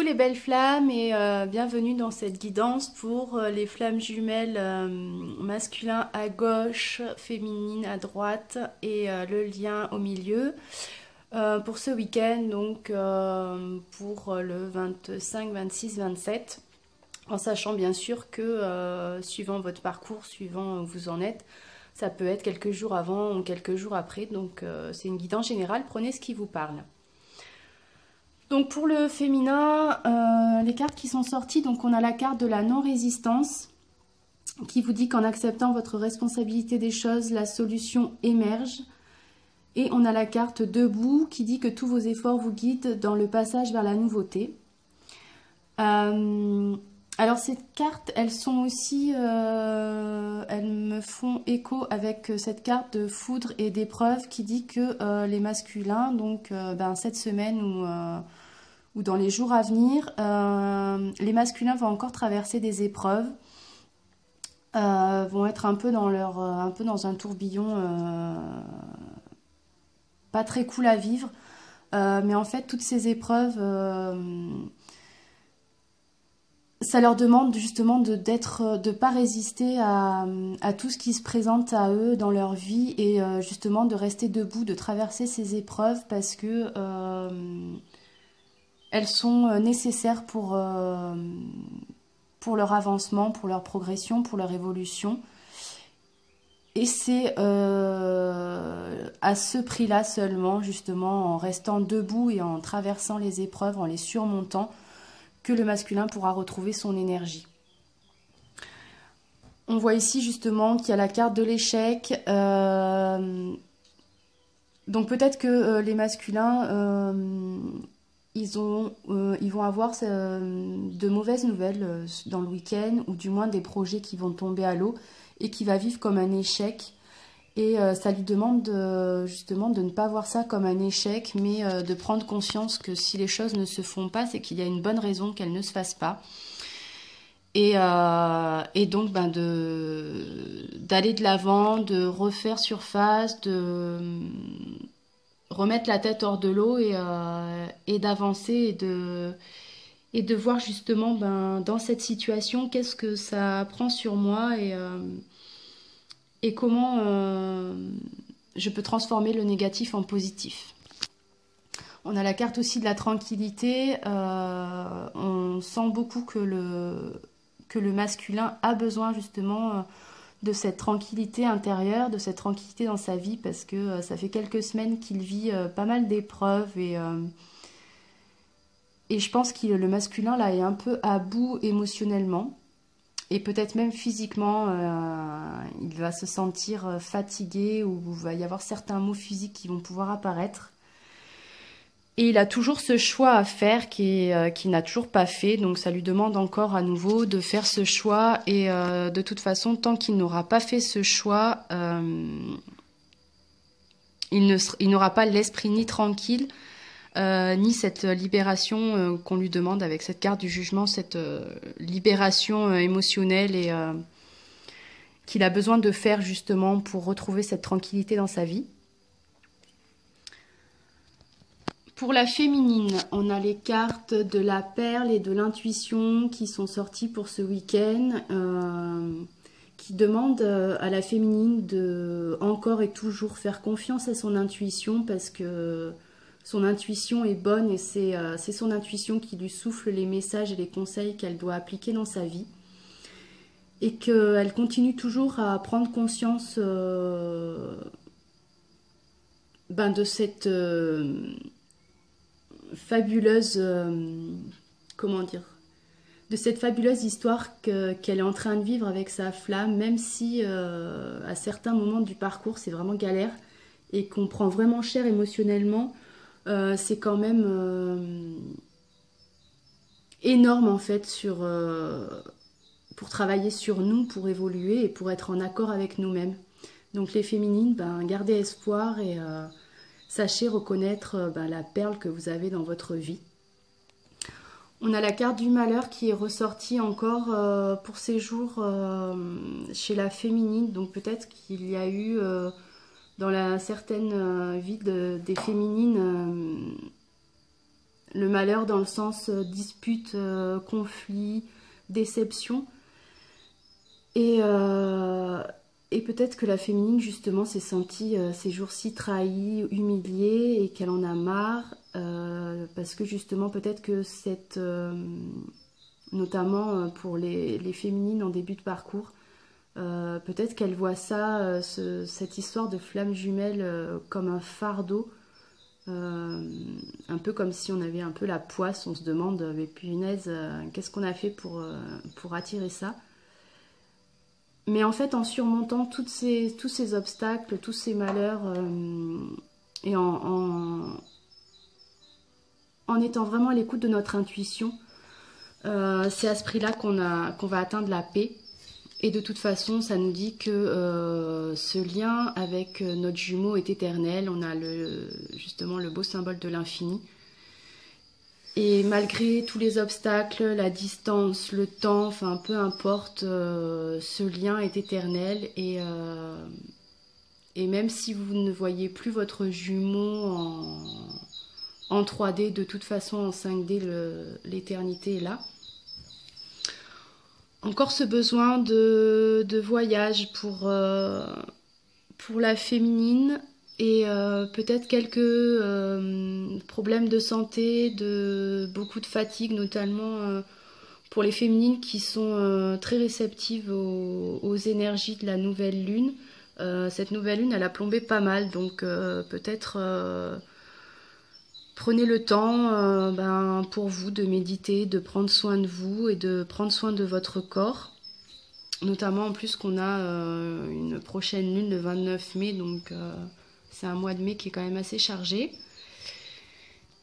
les belles flammes et bienvenue dans cette guidance pour les flammes jumelles masculin à gauche, féminine à droite et le lien au milieu. Pour ce week-end, donc pour le 25, 26, 27, en sachant bien sûr que suivant votre parcours, suivant où vous en êtes, ça peut être quelques jours avant ou quelques jours après, donc c'est une guidance générale, prenez ce qui vous parle. Donc pour le féminin, les cartes qui sont sorties, donc on a la carte de la non-résistance qui vous dit qu'en acceptant votre responsabilité des choses, la solution émerge. Et on a la carte debout qui dit que tous vos efforts vous guident dans le passage vers la nouveauté. Alors ces cartes, elles sont aussi, elles me font écho avec cette carte de foudre et d'épreuve qui dit que les masculins, donc cette semaine ou dans les jours à venir, les masculins vont encore traverser des épreuves, vont être un peu dans un tourbillon pas très cool à vivre, mais en fait toutes ces épreuves ça leur demande justement de pas résister à tout ce qui se présente à eux dans leur vie et justement de rester debout, de traverser ces épreuves parce que elles sont nécessaires pour leur avancement, pour leur progression, pour leur évolution. Et c'est à ce prix-là seulement, justement, en restant debout et en traversant les épreuves, en les surmontant, que le masculin pourra retrouver son énergie. On voit ici justement qu'il y a la carte de l'échec. Donc peut-être que les masculins, ils vont avoir de mauvaises nouvelles dans le week-end, ou du moins des projets qui vont tomber à l'eau et qui va vivre comme un échec. Et ça lui demande justement de ne pas voir ça comme un échec, mais de prendre conscience que si les choses ne se font pas, c'est qu'il y a une bonne raison qu'elles ne se fassent pas. Et donc d'aller de l'avant, de refaire surface, de remettre la tête hors de l'eau et d'avancer et de voir justement dans cette situation qu'est-ce que ça prend sur moi et comment je peux transformer le négatif en positif. On a la carte aussi de la tranquillité. On sent beaucoup que le masculin a besoin justement de cette tranquillité intérieure, de cette tranquillité dans sa vie, parce que ça fait quelques semaines qu'il vit pas mal d'épreuves et je pense que le masculin là est un peu à bout émotionnellement. Et peut-être même physiquement, il va se sentir fatigué ou il va y avoir certains maux physiques qui vont pouvoir apparaître. Et il a toujours ce choix à faire qu'il n'a toujours pas fait. Donc ça lui demande encore à nouveau de faire ce choix. Et de toute façon, tant qu'il n'aura pas fait ce choix, il n'aura pas l'esprit ni tranquille, ni cette libération qu'on lui demande avec cette carte du jugement, cette libération émotionnelle et qu'il a besoin de faire justement pour retrouver cette tranquillité dans sa vie. Pour la féminine, on a les cartes de la perle et de l'intuition qui sont sorties pour ce week-end, qui demandent à la féminine de encore et toujours faire confiance à son intuition parce que son intuition est bonne et c'est son intuition qui lui souffle les messages et les conseils qu'elle doit appliquer dans sa vie. Et qu'elle continue toujours à prendre conscience de cette fabuleuse... comment dire, de cette fabuleuse histoire qu'elle est en train de vivre avec sa flamme, même si à certains moments du parcours c'est vraiment galère et qu'on prend vraiment cher émotionnellement. C'est quand même énorme en fait pour travailler sur nous, pour évoluer et pour être en accord avec nous-mêmes. Donc les féminines, gardez espoir et sachez reconnaître la perle que vous avez dans votre vie. On a la carte du malheur qui est ressortie encore pour ces jours chez la féminine. Donc peut-être qu'il y a eu dans la certaine vie des féminines le malheur dans le sens dispute, conflit, déception. Et, et peut-être que la féminine, justement, s'est sentie ces jours-ci trahie, humiliée et qu'elle en a marre. Parce que justement, peut-être que notamment pour les féminines en début de parcours, peut-être qu'elles voient ça, cette histoire de flamme jumelle comme un fardeau. Un peu comme si on avait un peu la poisse, on se demande, mais punaise, qu'est-ce qu'on a fait pour attirer ça? Mais en fait, en surmontant tous ces obstacles, tous ces malheurs, et en étant vraiment à l'écoute de notre intuition, c'est à ce prix-là qu'on va atteindre la paix. Et de toute façon, ça nous dit que ce lien avec notre jumeau est éternel. On a justement le beau symbole de l'infini. Et malgré tous les obstacles, la distance, le temps, enfin peu importe, ce lien est éternel. Et même si vous ne voyez plus votre jumeau en 3D, de toute façon en 5D, l'éternité est là. Encore ce besoin de voyage pour la féminine et peut-être quelques problèmes de santé, beaucoup de fatigue, notamment pour les féminines qui sont très réceptives aux énergies de la nouvelle lune. Cette nouvelle lune, elle a plombé pas mal, donc peut-être prenez le temps pour vous de méditer, de prendre soin de vous et de prendre soin de votre corps. Notamment en plus qu'on a une prochaine lune le 29 mai, donc c'est un mois de mai qui est quand même assez chargé.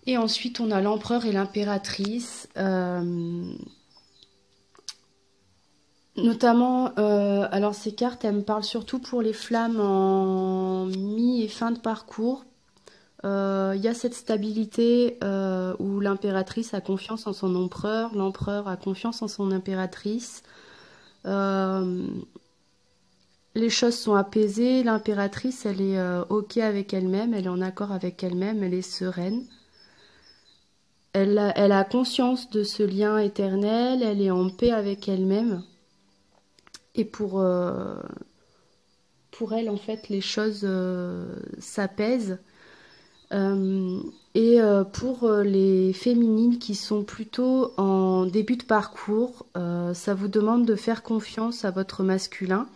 Et ensuite on a l'empereur et l'impératrice. Notamment, alors ces cartes, elles me parlent surtout pour les flammes en mi et fin de parcours. Il y a cette stabilité où l'impératrice a confiance en son empereur, l'empereur a confiance en son impératrice. Les choses sont apaisées, l'impératrice elle est ok avec elle-même, elle est en accord avec elle-même, elle est sereine. Elle a conscience de ce lien éternel, elle est en paix avec elle-même. Et pour elle, en fait, les choses s'apaisent. Et pour les féminines qui sont plutôt en début de parcours, ça vous demande de faire confiance à votre masculin.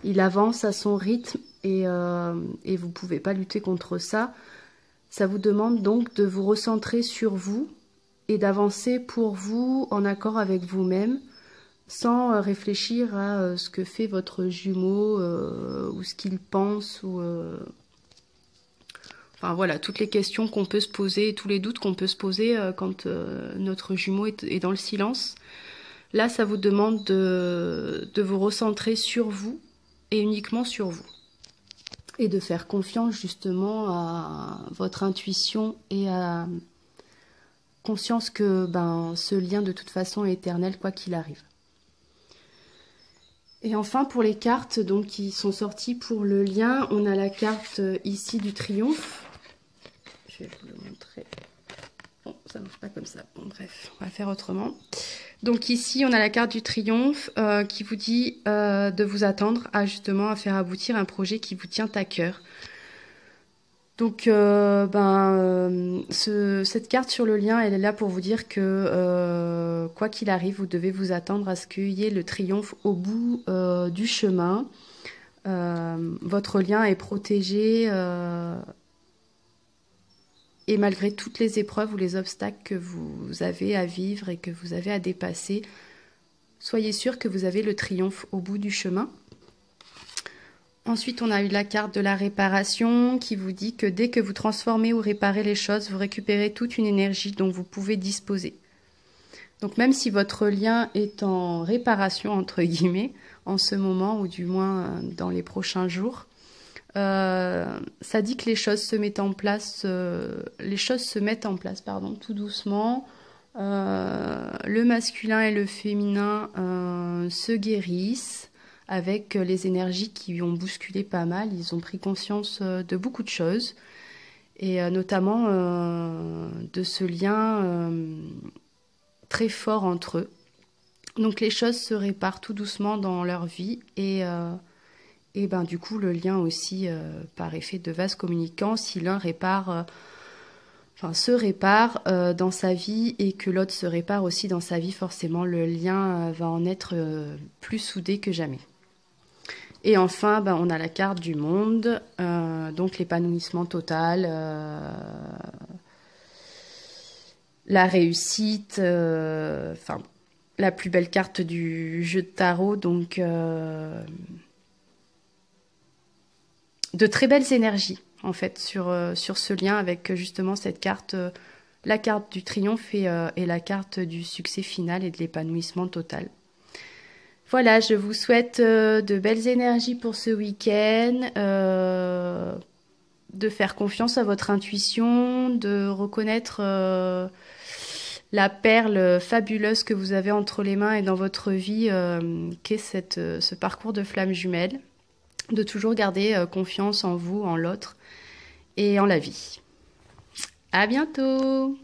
Il avance à son rythme et vous ne pouvez pas lutter contre ça. Ça vous demande donc de vous recentrer sur vous et d'avancer pour vous en accord avec vous-même, sans réfléchir à ce que fait votre jumeau ou ce qu'il pense ou... Enfin voilà, toutes les questions qu'on peut se poser et tous les doutes qu'on peut se poser quand notre jumeau est dans le silence. Là, ça vous demande de vous recentrer sur vous et uniquement sur vous. Et de faire confiance justement à votre intuition et à conscience que ce lien de toute façon est éternel quoi qu'il arrive. Et enfin, pour les cartes donc, qui sont sorties pour le lien, on a la carte ici du triomphe. Je vais vous le montrer. Bon, ça ne marche pas comme ça. Bon, bref, on va faire autrement. Donc ici, on a la carte du triomphe qui vous dit de vous attendre à justement à faire aboutir un projet qui vous tient à cœur. Donc, cette carte sur le lien, elle est là pour vous dire que quoi qu'il arrive, vous devez vous attendre à ce qu'il y ait le triomphe au bout du chemin. Votre lien est protégé et malgré toutes les épreuves ou les obstacles que vous avez à vivre et que vous avez à dépasser, soyez sûr que vous avez le triomphe au bout du chemin. Ensuite, on a eu la carte de la réparation qui vous dit que dès que vous transformez ou réparez les choses, vous récupérez toute une énergie dont vous pouvez disposer. Donc même si votre lien est en réparation, entre guillemets, en ce moment ou du moins dans les prochains jours, ça dit que les choses se mettent en place, tout doucement. Le masculin et le féminin se guérissent avec les énergies qui ont bousculé pas mal. Ils ont pris conscience de beaucoup de choses et notamment de ce lien très fort entre eux. Donc les choses se réparent tout doucement dans leur vie et ben, du coup le lien aussi par effet de vase communicant, si l'un se répare dans sa vie et que l'autre se répare aussi dans sa vie, forcément le lien va en être plus soudé que jamais. Et enfin, ben, on a la carte du monde, donc l'épanouissement total, la réussite, la plus belle carte du jeu de tarot, donc de très belles énergies en fait sur ce lien avec justement cette carte, la carte du triomphe et la carte du succès final et de l'épanouissement total. Voilà, je vous souhaite de belles énergies pour ce week-end, de faire confiance à votre intuition, de reconnaître la perle fabuleuse que vous avez entre les mains et dans votre vie, qu'est ce parcours de flamme jumelle, de toujours garder confiance en vous, en l'autre et en la vie. À bientôt!